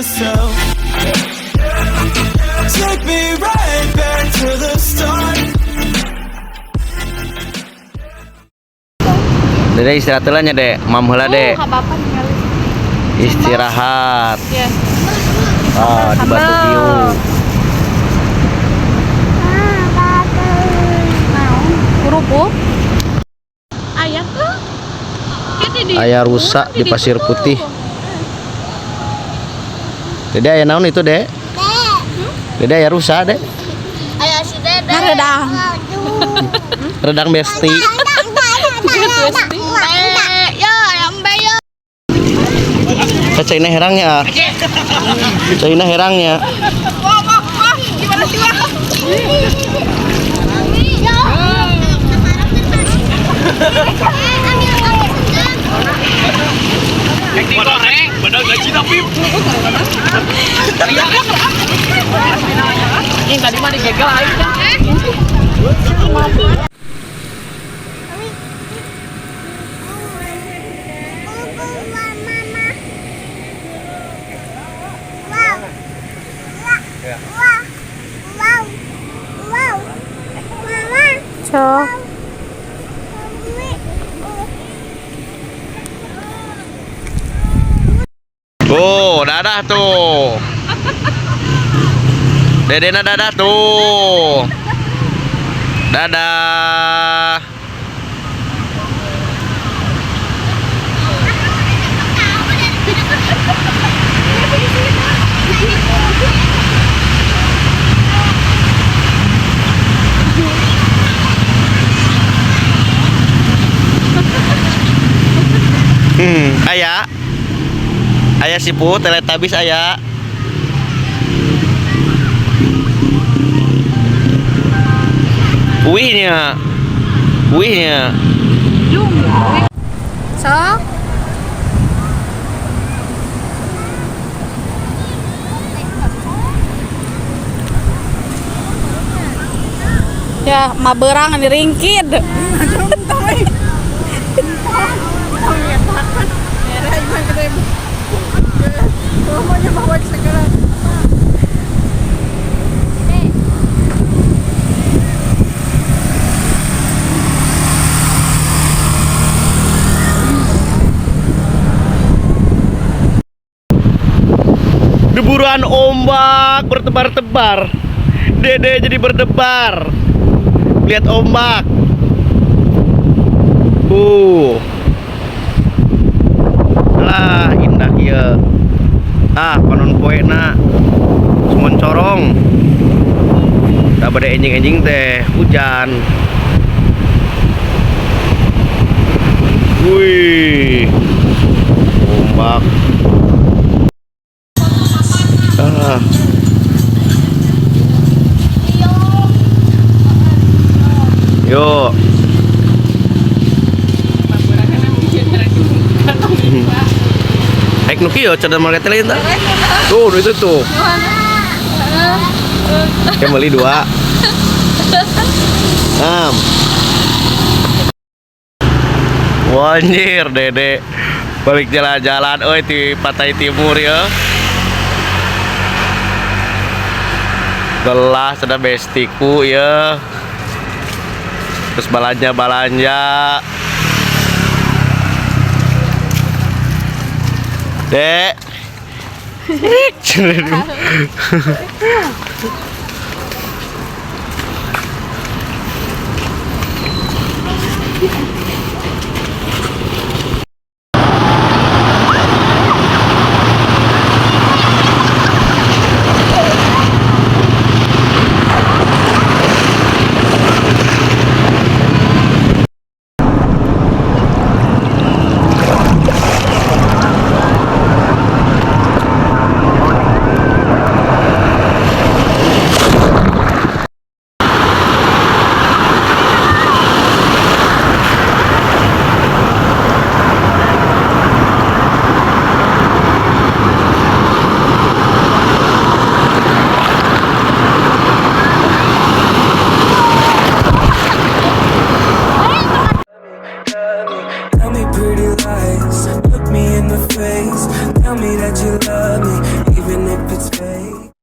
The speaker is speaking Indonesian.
myself. Take me right back to the start. Dede istirahat lah nya dek, mam heula dek. Istirahat. Ya. Oh, di Batu View. Kerupuk. Ayah. Ayah rusak di Pasir Putih. Dede ayah naon itu dek? Dede ayah rusak dek. Ayah si Dede. Redang. Redang besti. Ya, ambe ya. Cacaina herangnya. Cacaina herangnya. Gimana sih, Wah? Digoreng, bener gaji tapi. Ini tadi mah digegel aja. So. Tuh, dadah tuh. Dedena dadah tuh. Dadah. Ayah. Ayah sipu Teletubbies ayah. Kuihnya. Kuihnya. So. Ya, maberang diringkid. Deburan ombak bertebar-tebar. Dede jadi berdebar. Lihat ombak. Lah indah ya. Panon poena. Semon corong. Tak pada enjing-enjing teh hujan. Wih. Ombak. Yuk. Nuki yo cadar market lain tak? Tuh itu tuh. Kayak beli 2. Wanjir Dede balik jalan-jalan di Pantai Timur ya. Gelas ada bestiku ya. Terus balanja. Dek. you love me, even